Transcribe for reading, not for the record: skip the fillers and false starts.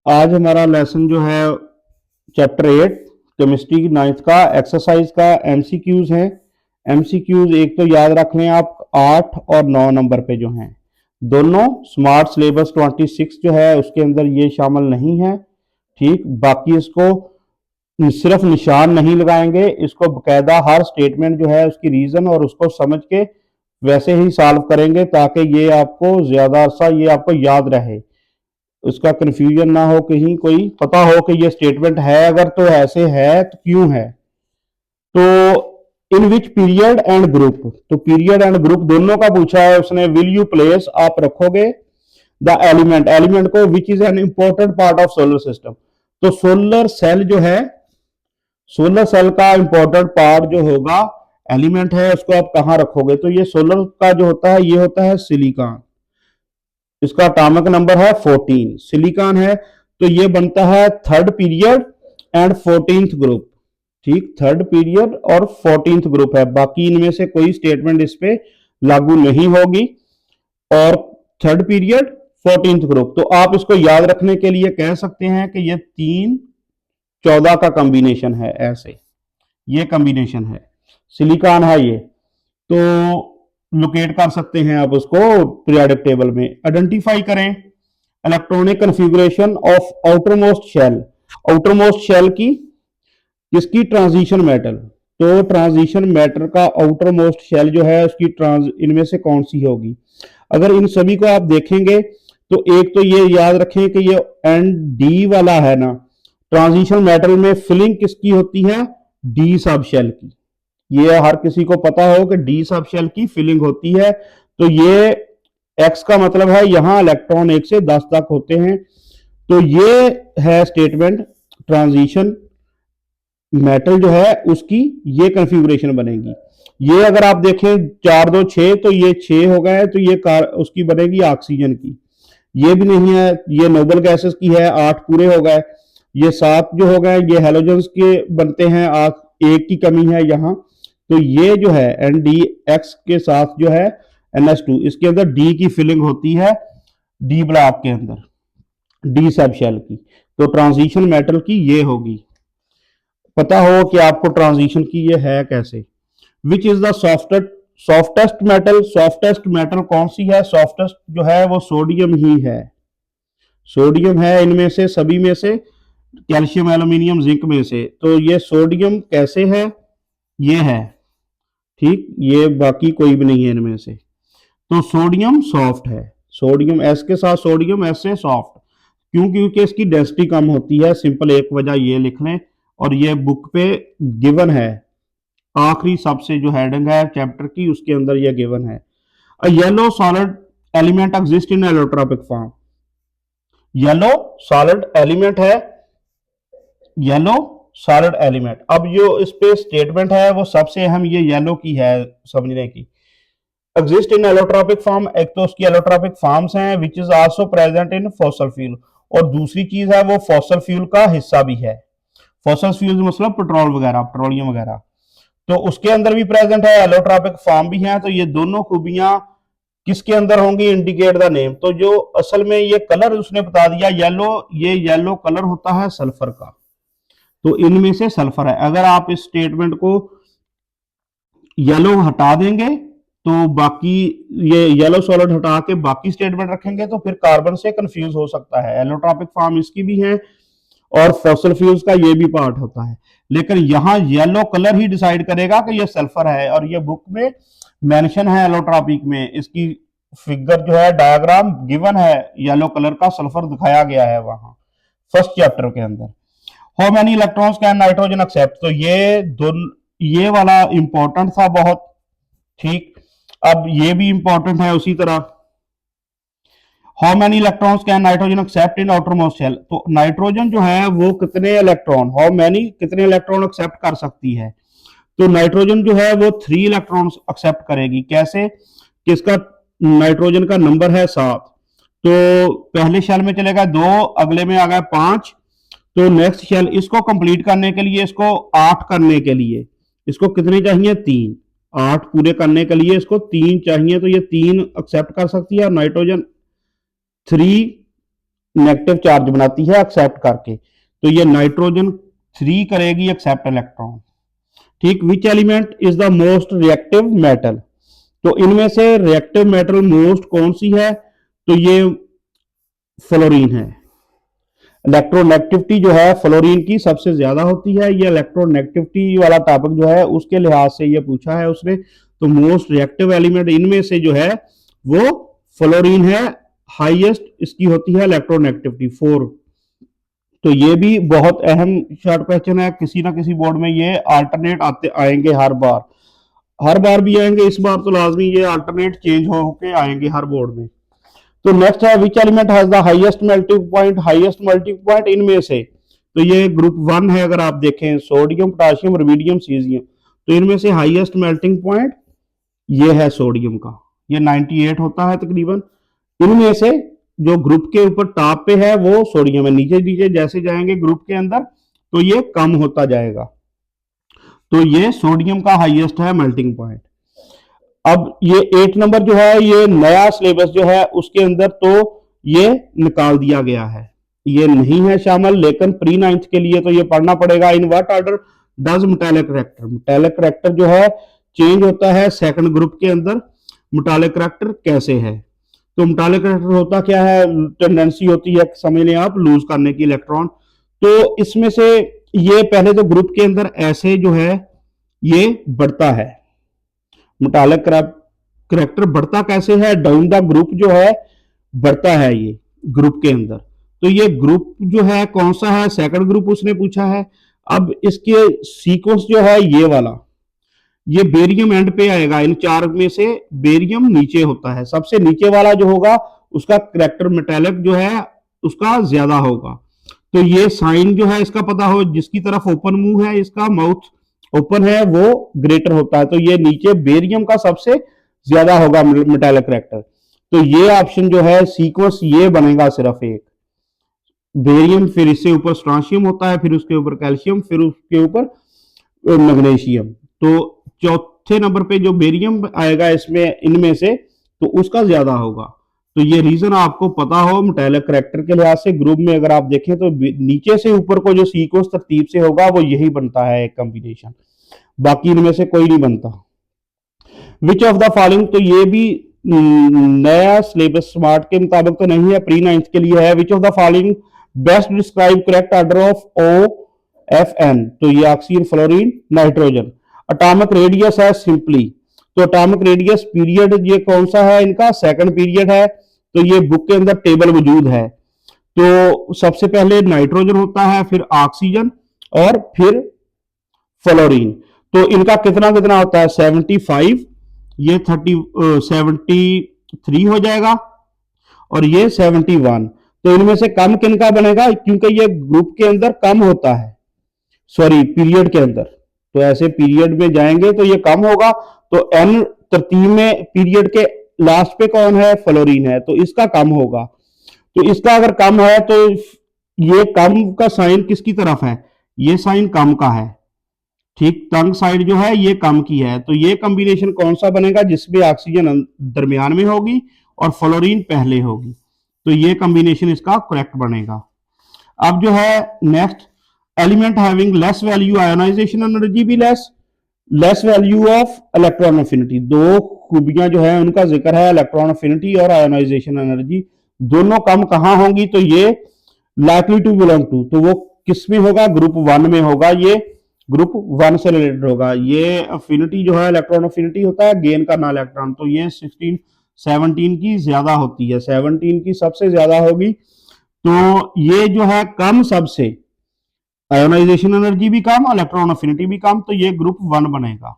आज हमारा लेसन जो है चैप्टर 8 केमिस्ट्री 9th का एक्सरसाइज का एमसीक्यूज हैं। एमसीक्यूज एक तो याद रख लें आप 8 और 9 नंबर पे जो हैं, दोनों स्मार्ट सिलेबस 26 जो है उसके अंदर ये शामिल नहीं है। ठीक, बाकी इसको सिर्फ निशान नहीं लगाएंगे, इसको बकायदा हर स्टेटमेंट जो है उसकी रीजन और उसको समझ के वैसे ही सॉल्व करेंगे ताकि ये आपको ज्यादा अरसा ये आपको याद रहे, उसका कंफ्यूजन ना हो, कहीं कोई पता हो कि ये स्टेटमेंट है, अगर तो ऐसे है तो क्यों है। तो इन विच पीरियड एंड ग्रुप, तो पीरियड एंड ग्रुप दोनों का पूछा है उसने। विल यू प्लेस, आप रखोगे द एलिमेंट, एलिमेंट को which is an important part of solar system. तो सोलर सेल जो है, सोलर सेल का इंपॉर्टेंट पार्ट जो होगा एलिमेंट है, उसको आप कहां रखोगे। तो ये सोलर का जो होता है ये होता है सिलिकॉन, इसका एटॉमिक नंबर है 14, सिलिकॉन है। तो ये बनता है third period and 14th group. ठीक, थर्ड पीरियड और 14th ग्रुप है, बाकी इनमें से कोई स्टेटमेंट इस पे लागू नहीं होगी। और थर्ड पीरियड 14th ग्रुप, तो आप इसको याद रखने के लिए कह सकते हैं कि ये 3 14 का कॉम्बिनेशन है, ऐसे ये कॉम्बिनेशन है, सिलिकॉन है ये। तो लोकेट कर सकते हैं आप उसको पीरियोडिक टेबल में। आइडेंटिफाई करें electronic configuration of outermost shell, outermost shell की किसकी, ट्रांजिशन मेटल। तो ट्रांजिशन मैटर का आउटरमोस्ट शेल जो है उसकी इनमें से कौन सी होगी। अगर इन सभी को आप देखेंगे तो एक तो ये याद रखें कि ये एन डी वाला है ना, ट्रांजिशन मेटल में फिलिंग किसकी होती है, डी सब शेल की। ये हर किसी को पता हो कि डी सब शेल की फिलिंग होती है। तो ये एक्स का मतलब है यहां इलेक्ट्रॉन 1 से 10 तक होते हैं। तो ये है स्टेटमेंट, ट्रांजिशन मेटल जो है उसकी ये कॉन्फ़िगरेशन बनेगी। ये अगर आप देखें 4 2 6, तो ये 6 हो गए, तो ये उसकी बनेगी ऑक्सीजन की। ये भी नहीं है, ये नोबल गैसेस की है, 8 पूरे हो गए। ये 7 जो हो गए ये हेलोजन्स के बनते हैं, 1 की कमी है यहाँ। तो ये जो है एन डी एक्स के साथ जो है NH2, इसके अंदर डी की फिलिंग होती है, डी ब्लॉक के अंदर डी सब शेल की। तो ट्रांजिशन मेटल की ये होगी, पता हो कि आपको ट्रांजिशन की ये है कैसे। Which is the softest metal, softest metal कौन सी है, सॉफ्टेस्ट जो है वो सोडियम ही है, सोडियम है इनमें से सभी में से, कैल्शियम एल्यूमिनियम जिंक में से। तो ये सोडियम कैसे है, ये है। ठीक, ये बाकी कोई भी नहीं है इनमें से। तो सोडियम सॉफ्ट है, सोडियम एस के साथ सोडियम एस से सॉफ्ट, क्यों, क्योंकि इसकी डेंसिटी कम होती है, सिंपल एक वजह ये लिख लें। और ये बुक पे गिवन है, आखिरी सबसे जो हेडिंग है चैप्टर की उसके अंदर ये गिवन है। A yellow solid element exist in allotropic form, yellow solid element है, येलो सॉलिड एलिमेंट। अब जो इस पे स्टेटमेंट है वो सबसे अहम ये येलो की है समझने की। एग्जिस्ट इन एलोट्रोपिक फॉर्म, एक तो उसकी एलोट्रोपिक फॉर्म्स हैं which is also present in fossil fuel, और दूसरी चीज है वो फॉसल फ्यूल का हिस्सा भी है। फॉसल फ्यूल मतलब पेट्रोल वगैरह, पेट्रोलियम वगैरह, तो उसके अंदर भी प्रेजेंट है, एलोट्रोपिक फॉर्म भी है। तो ये दोनों खूबियां किसके अंदर होंगी, इंडिकेट द नेम। तो जो असल में ये कलर उसने बता दिया येलो, ये येलो कलर होता है सल्फर का, तो इनमें से सल्फर है। अगर आप इस स्टेटमेंट को येलो हटा देंगे तो बाकी ये येलो सॉलिड हटा के बाकी स्टेटमेंट रखेंगे तो फिर कार्बन से कंफ्यूज हो सकता है। एलोट्रोपिक फॉर्म इसकी भी है और फॉसल फ्यूल्स का ये भी पार्ट होता है, लेकिन यहां येलो कलर ही डिसाइड करेगा कि ये सल्फर है। और ये बुक में मेंशन है एलोट्रोपिक में, इसकी फिगर जो है डायग्राम गिवन है, येलो कलर का सल्फर दिखाया गया है वहां फर्स्ट चैप्टर के अंदर। How many electrons can nitrogen accept, तो ये वाला इंपॉर्टेंट था बहुत। ठीक, अब ये भी इंपॉर्टेंट है उसी तरह। How many electrons can nitrogen accept in outermost shell, तो नाइट्रोजन जो है वो कितने इलेक्ट्रॉन, हाउ मेनी कितने इलेक्ट्रॉन एक्सेप्ट कर सकती है। तो नाइट्रोजन जो है वो 3 इलेक्ट्रॉन एक्सेप्ट करेगी। कैसे, किसका, नाइट्रोजन का नंबर है 7, तो पहले शेल में चलेगा 2, अगले में आ गया 5, तो नेक्स्ट शेल इसको कंप्लीट करने के लिए, इसको 8 करने के लिए इसको कितने चाहिए, 3, 8 पूरे करने के लिए इसको 3 चाहिए। तो ये 3 एक्सेप्ट कर सकती है, नाइट्रोजन 3 नेगेटिव चार्ज बनाती है एक्सेप्ट करके, तो ये नाइट्रोजन 3 करेगी एक्सेप्ट इलेक्ट्रॉन। ठीक, which element is the most reactive metal, तो इनमें से रिएक्टिव मेटल मोस्ट कौन सी है, तो ये फ्लोरीन है। इलेक्ट्रोनेगेटिविटी जो है फ्लोरीन की सबसे ज्यादा होती है, ये इलेक्ट्रोनेगेटिविटी वाला टॉपिक जो है उसके लिहाज से ये पूछा है उसने, तो मोस्ट रिएक्टिव एलिमेंट इनमें से जो है वो फ्लोरीन है, हाईएस्ट इसकी होती है इलेक्ट्रोनेगेटिविटी 4। तो ये भी बहुत अहम शॉर्ट क्वेश्चन है, किसी ना किसी बोर्ड में ये अल्टरनेट आते आएंगे, हर बार भी आएंगे, इस बार तो लाजमी ये अल्टरनेट चेंज होके आएंगे हर बोर्ड में। तो नेक्स्ट है which element has the highest melting point, highest melting point इनमें से, तो ये ग्रुप 1 है, अगर आप देखें सोडियम, पोटाशियम, रुबिडियम, सीजियम, तो इनमें से हाईएस्ट मेल्टिंग पॉइंट ये है सोडियम का, ये 98 होता है तकरीबन। इनमें से जो ग्रुप के ऊपर टॉप पे है वो सोडियम है, नीचे नीचे जैसे जाएंगे ग्रुप के अंदर तो ये कम होता जाएगा, तो ये सोडियम का हाईएस्ट है मेल्टिंग पॉइंट। अब ये 8 नंबर जो है ये नया सिलेबस जो है उसके अंदर तो ये निकाल दिया गया है, ये नहीं है शामिल, लेकिन प्री 9th के लिए तो ये पढ़ना पड़ेगा। In what order does metallic reactor, metallic reactor जो है चेंज होता है सेकंड ग्रुप के अंदर, मेटालिक रिएक्टर कैसे है, तो मेटालिक रिएक्टर होता क्या है, टेंडेंसी होती है समझ लें आप लूज करने की इलेक्ट्रॉन, तो इसमें से ये पहले तो ग्रुप के अंदर ऐसे जो है ये बढ़ता है, मेटालिक करैक्टर बढ़ता कैसे है, डाउन द ग्रुप जो है बढ़ता है ये ग्रुप के अंदर, तो ये ग्रुप जो है कौन सा है, सेकंड ग्रुप उसने पूछा है। अब इसके सीक्वेंस जो है ये वाला, ये बेरियम एंड पे आएगा, इन 4 में से बेरियम नीचे होता है, सबसे नीचे वाला जो होगा उसका करैक्टर मेटालिक जो है उसका ज्यादा होगा, तो ये साइन जो है इसका पता हो, जिसकी तरफ ओपन मुंह है इसका माउथ ओपन है वो ग्रेटर होता है, तो ये नीचे बेरियम का सबसे ज्यादा होगा मेटालिक करैक्टर, तो ये ऑप्शन जो है सीक्वेंस ये बनेगा सिर्फ एक, बेरियम फिर इससे ऊपर स्ट्रांशियम होता है, फिर उसके ऊपर कैल्शियम, फिर उसके ऊपर मैग्नीशियम, तो चौथे नंबर पे जो बेरियम आएगा इसमें इनमें से तो उसका ज्यादा होगा, तो ये रीजन आपको पता हो मेटालिक करैक्टर के लिहाज से ग्रुप में अगर आप देखें तो नीचे से ऊपर को जो सीक्वेंस तरतीब से होगा वो यही बनता है एक कॉम्बिनेशन, बाकी इनमें से कोई नहीं बनता। विच ऑफ द फॉलोइंग, तो ये भी नया सिलेबस स्मार्ट के मुताबिक तो नहीं है, प्री 9th के लिए है। Which of the following best describe correct order of OFN, तो ये oxygen, fluorine, nitrogen. Atomic radius है सिंपली, तो एटॉमिक रेडियस पीरियड ये कौन सा है इनका, सेकंड पीरियड है, तो ये बुक के अंदर टेबल मौजूद है, तो सबसे पहले नाइट्रोजन होता है, फिर ऑक्सीजन और फिर फ्लोरीन, तो इनका कितना कितना होता है 75, ये 73 हो जाएगा और ये 71, तो इनमें से कम किन का बनेगा, क्योंकि ये ग्रुप के अंदर कम होता है, सॉरी पीरियड के अंदर, तो ऐसे पीरियड में जाएंगे तो ये कम होगा, तो एन तरतीब में पीरियड के लास्ट पे कौन है, फ्लोरीन है, तो इसका कम होगा, तो इसका अगर कम है तो ये कम का साइन किसकी तरफ है, ये साइन कम का है, ठीक, टंग साइड जो है ये कम की है, तो ये कॉम्बिनेशन कौन सा बनेगा जिसमें ऑक्सीजन दरमियान में होगी और फ्लोरीन पहले होगी, तो ये कॉम्बिनेशन इसका करेक्ट बनेगा। अब जो है next, element having less value ionization energy भी less value of electron affinity, दो खूबियां जो है उनका जिक्र है, इलेक्ट्रॉन अफिनिटी और आयोनाइजेशन एनर्जी दोनों कम कहां होंगी, तो ये लाइकली टू बिलोंग टू, तो वो किस में होगा, ग्रुप 1 में होगा, ये ग्रुप 1 से रिलेटेड होगा, ये अफिनिटी जो है इलेक्ट्रॉन अफिनिटी होता है गेन करना इलेक्ट्रॉन, तो ये 17 की ज्यादा होती है, 17 की सबसे ज्यादा होगी, तो ये जो है कम सबसे, आयोनाइजेशन एनर्जी भी कम, इलेक्ट्रॉन अफिनिटी भी कम, तो ये ग्रुप 1 बनेगा।